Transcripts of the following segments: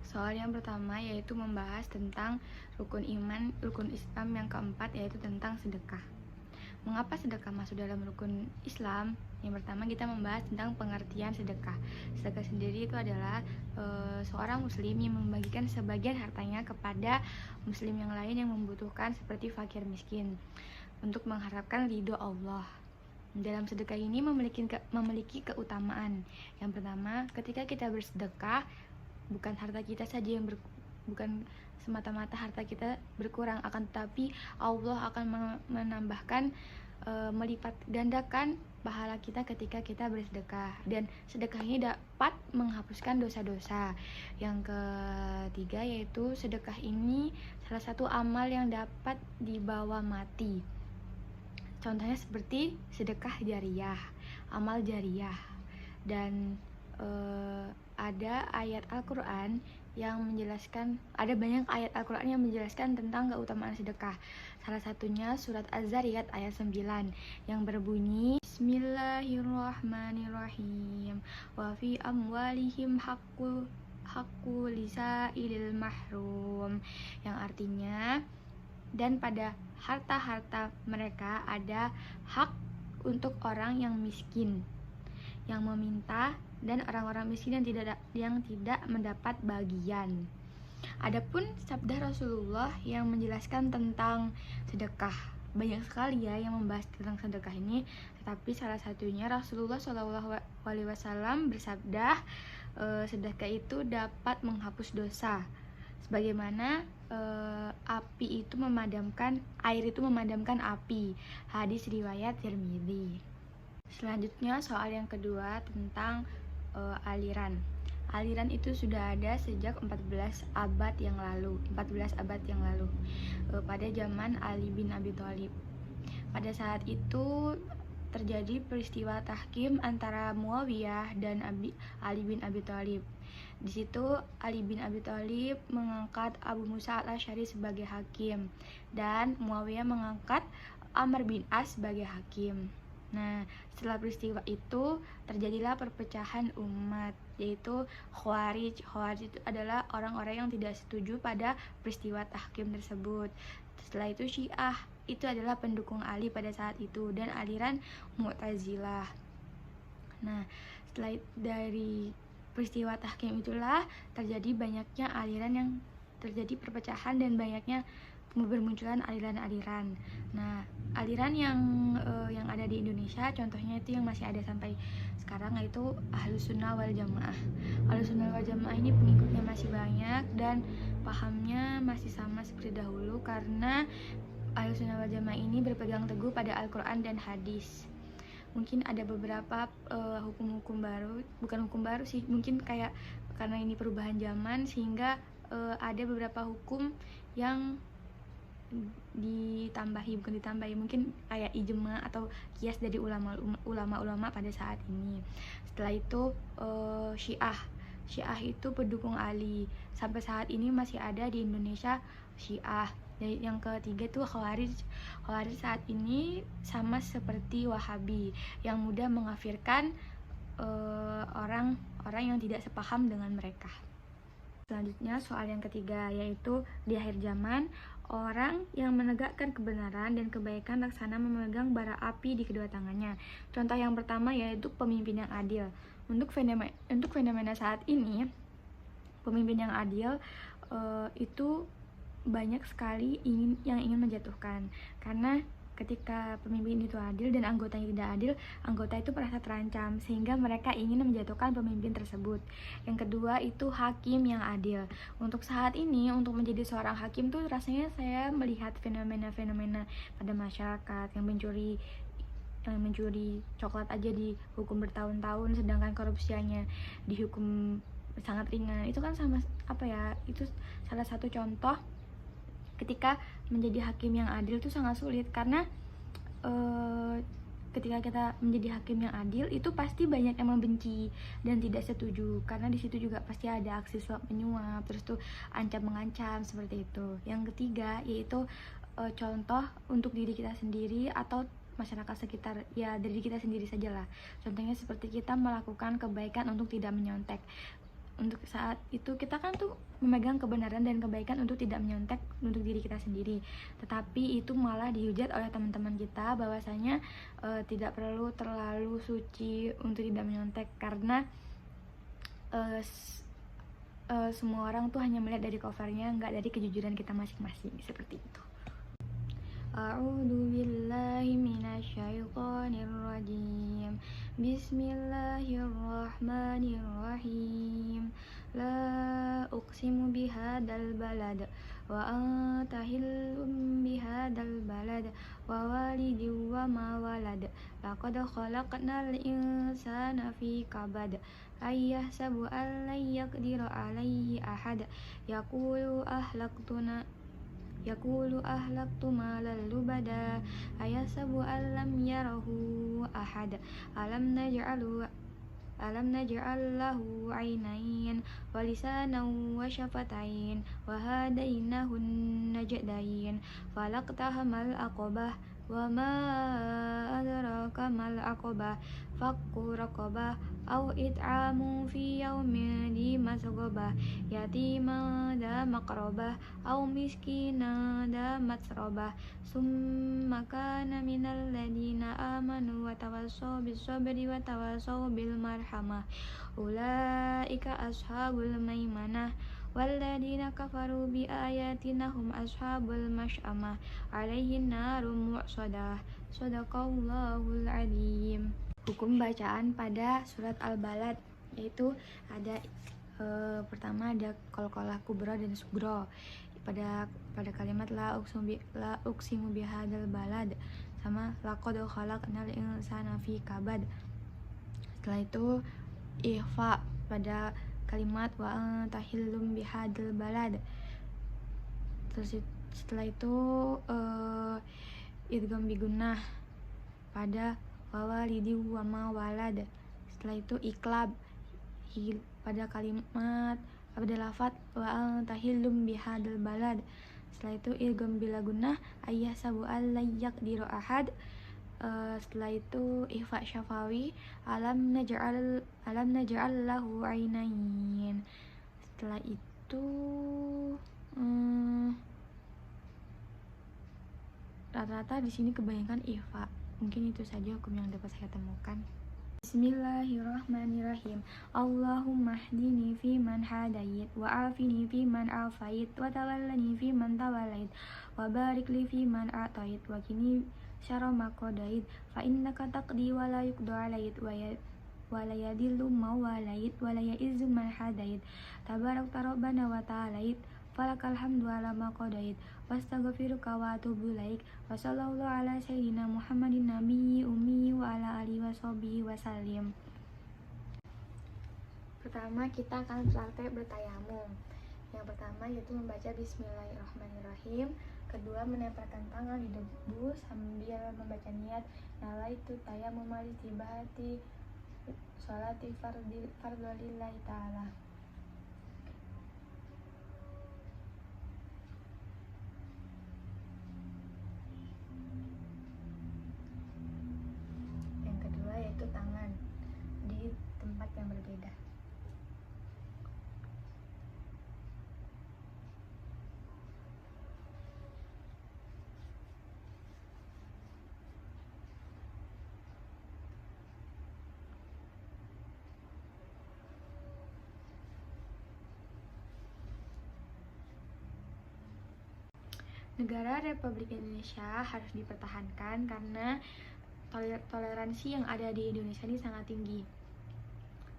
Soal yang pertama yaitu membahas tentang rukun iman, rukun Islam yang keempat yaitu tentang sedekah. Mengapa sedekah masuk dalam rukun Islam? Yang pertama kita membahas tentang pengertian sedekah. Sedekah sendiri itu adalah seorang muslim yang membagikan sebagian hartanya kepada muslim yang lain yang membutuhkan seperti fakir miskin untuk mengharapkan ridho Allah. Dalam sedekah ini memiliki keutamaan. Yang pertama, ketika kita bersedekah, bukan harta kita saja yang bukan semata-mata harta kita berkurang, akan tetapi Allah akan menambahkan melipat gandakan pahala kita ketika kita bersedekah, dan sedekah ini dapat menghapuskan dosa-dosa. Yang ketiga yaitu sedekah ini salah satu amal yang dapat dibawa mati. Contohnya seperti sedekah jariyah, amal jariyah. Dan ada ayat Al-Quran yang menjelaskan, ada banyak ayat Al-Quran yang menjelaskan tentang keutamaan sedekah. Salah satunya surat Az-Zariyat ayat 9 yang berbunyi Bismillahirrahmanirrahim wa fi amwalihim haqqu lisailil mahrum, yang artinya dan pada harta-harta mereka ada hak untuk orang yang miskin, yang meminta, dan orang-orang miskin yang tidak mendapat bagian. Adapun sabda Rasulullah yang menjelaskan tentang sedekah, banyak sekali ya yang membahas tentang sedekah ini, tetapi salah satunya Rasulullah SAW bersabda, sedekah itu dapat menghapus dosa, sebagaimana air itu memadamkan api. Hadis riwayat Tirmidzi. Selanjutnya soal yang kedua tentang aliran. Aliran itu sudah ada sejak 14 abad yang lalu, pada zaman Ali bin Abi Thalib. Pada saat itu terjadi peristiwa tahkim antara Muawiyah dan Ali bin Abi Thalib. Di situ Ali bin Abi Thalib mengangkat Abu Musa al-Asy'ari sebagai hakim dan Muawiyah mengangkat Amr bin As sebagai hakim. Nah, setelah peristiwa itu terjadilah perpecahan umat, yaitu Khawarij. Khawarij itu adalah orang-orang yang tidak setuju pada peristiwa tahkim tersebut. Setelah itu Syiah, itu adalah pendukung Ali pada saat itu, dan aliran Mu'tazilah. Nah, setelah dari peristiwa tahkim itulah terjadi banyaknya aliran yang terjadi perpecahan dan banyaknya bermunculan aliran-aliran. Nah, aliran yang ada di Indonesia contohnya itu yang masih ada sampai sekarang yaitu Ahlus Sunnah wal Jamaah. Ahlus Sunnah wal Jamaah ini pengikutnya masih banyak dan pahamnya masih sama seperti dahulu, karena Ahlus Sunnah wal Jamaah ini berpegang teguh pada Al-Quran dan hadis. Mungkin ada beberapa hukum-hukum baru, bukan hukum baru sih, mungkin kayak karena ini perubahan zaman sehingga ada beberapa hukum yang bukan ditambahi, mungkin kayak ijma atau kias dari ulama-ulama pada saat ini. Setelah itu Syiah itu pendukung Ali, sampai saat ini masih ada di Indonesia Syiah. Dan yang ketiga itu Khawarij saat ini sama seperti Wahabi yang mudah mengkafirkan orang-orang yang tidak sepaham dengan mereka. Selanjutnya soal yang ketiga yaitu di akhir zaman orang yang menegakkan kebenaran dan kebaikan laksana memegang bara api di kedua tangannya. Contoh yang pertama yaitu pemimpin yang adil. Untuk fenomena saat ini, pemimpin yang adil itu banyak sekali yang ingin menjatuhkan, karena ketika pemimpin itu adil dan anggotanya tidak adil, anggota itu merasa terancam sehingga mereka ingin menjatuhkan pemimpin tersebut. Yang kedua itu hakim yang adil. Untuk saat ini, untuk menjadi seorang hakim tuh rasanya saya melihat fenomena-fenomena pada masyarakat yang mencuri coklat aja dihukum bertahun-tahun, sedangkan korupsinya dihukum sangat ringan. Itu kan itu salah satu contoh ketika menjadi hakim yang adil itu sangat sulit, karena ketika kita menjadi hakim yang adil itu pasti banyak yang membenci dan tidak setuju, karena di situ juga pasti ada aksi suap menyuap, terus tuh ancam mengancam seperti itu. Yang ketiga yaitu contoh untuk diri kita sendiri atau masyarakat sekitar, ya dari kita sendiri sajalah. Contohnya seperti kita melakukan kebaikan untuk tidak menyontek. untuk saat itu kita kan tuh memegang kebenaran dan kebaikan untuk tidak menyontek untuk diri kita sendiri, tetapi itu malah dihujat oleh teman-teman kita bahwasanya tidak perlu terlalu suci untuk tidak menyontek, karena semua orang tuh hanya melihat dari covernya, nggak dari kejujuran kita masing-masing, seperti itu. A'udzu billahi minasyaitonir rajim. Bismillahirrahmanirrahim. La uqsimu bihadzal balad wa anta hillum bihadzal balad wa walidin wa ma walad. Laqad khalaqnal insana fi kabad. Ayyahsabu an lan yaqdira alaihi ahad. Yaqulu ahlaktu malan lubada. Ayasabu alam yarahu ahad. Alam naj'al lahu 'ainain wa lisanan wa syafatain wa hadainahu najdain. Falaqtahamal aqabah wa ma adraka mal aqabah. Fakku raqabah aw it'amu fi yaumin dhi masghabah. Yatima dha maqrabah aw miskina dha matsrabah. Summa kana minal ladina amanu wa tawassaw bis sabri wa tawassaw bil marhamah. Ulaika ashabul maimanah walladina kafaru bi ayatina hum ashabul masy'amah. Alaihin narum mu'sadah. Shadaqallahul adzim. Hukum bacaan pada surat Al-Balad, yaitu ada pertama ada qalqalah kubra dan sugro pada kalimat la uqsimu bihadzal balad, sama laqad khalaqnal insana fi kabad. Setelah itu ikhfa pada kalimat wa anta hillum bihadzal balad. Terus setelah itu idgham bigunnah pada wawalidi wa ma walad. Setelah itu iklab pada kalimat pada lafaz wa anta hillum bihadzal balad. Setelah itu idgham bila gunnah ayyahsabu an la yaqdiru ahad. Setelah itu ikhfa syafawi alam naj'al lahu 'ainain. Setelah itu rata-rata di sini kebanyakan ikhfa. Mungkin itu saja hukum yang dapat saya temukan. Bismillahirrahmanirrahim. Allahumma hdini fi man hadayit wa afini fi man afait wa tawallani fi man tawallait wa barik li fi man atait wa qini syarra ma qadait fa innaka taqdi wa la yuqda alait wa la yadillu ma walait wa la ya'izzu man hadait. Tabarakta rabbana wa ta'alait falakal hamdu ala ma qadait wastaghfiruka wa atubu ilaik. Wa sallallahu ala sayyidina Muhammadin nabiyyi ummi wa ala alihi washabihi wasallim. Pertama kita akan praktek bertayamum. Yang pertama yaitu membaca bismillahirrahmanirrahim. Kedua menempelkan tangan di debu sambil membaca niat nawaitu tayamum tibati sholati fardholillahi ta'ala. Yaitu tangan di tempat yang berbeda. Negara Republik Indonesia harus dipertahankan karena toleransi yang ada di Indonesia ini sangat tinggi.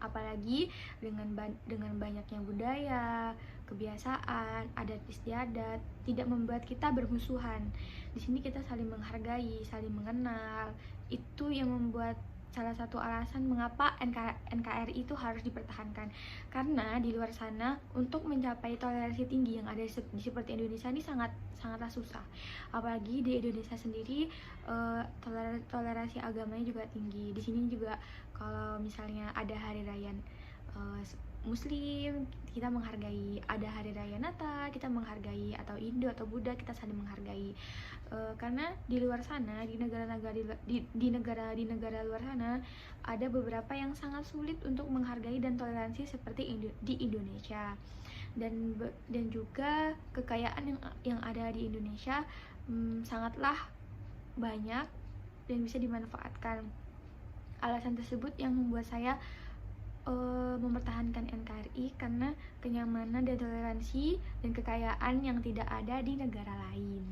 Apalagi dengan banyaknya budaya, kebiasaan, adat istiadat tidak membuat kita bermusuhan. Di sini kita saling menghargai, saling mengenal. Itu yang membuat salah satu alasan mengapa NKRI itu harus dipertahankan. Karena di luar sana untuk mencapai toleransi tinggi yang ada seperti Indonesia ini sangatlah susah. Apalagi di Indonesia sendiri toleransi agamanya juga tinggi. Di sini juga kalau misalnya ada hari raya Muslim, kita menghargai ada hari raya Natal, kita menghargai, atau Hindu atau Buddha, kita saling menghargai. Karena di luar sana, di negara-negara di negara luar sana ada beberapa yang sangat sulit untuk menghargai dan toleransi seperti di Indonesia. Dan juga kekayaan yang ada di Indonesia sangatlah banyak dan bisa dimanfaatkan. Alasan tersebut yang membuat saya mempertahankan NKRI karena kenyamanan dan toleransi dan kekayaan yang tidak ada di negara lain.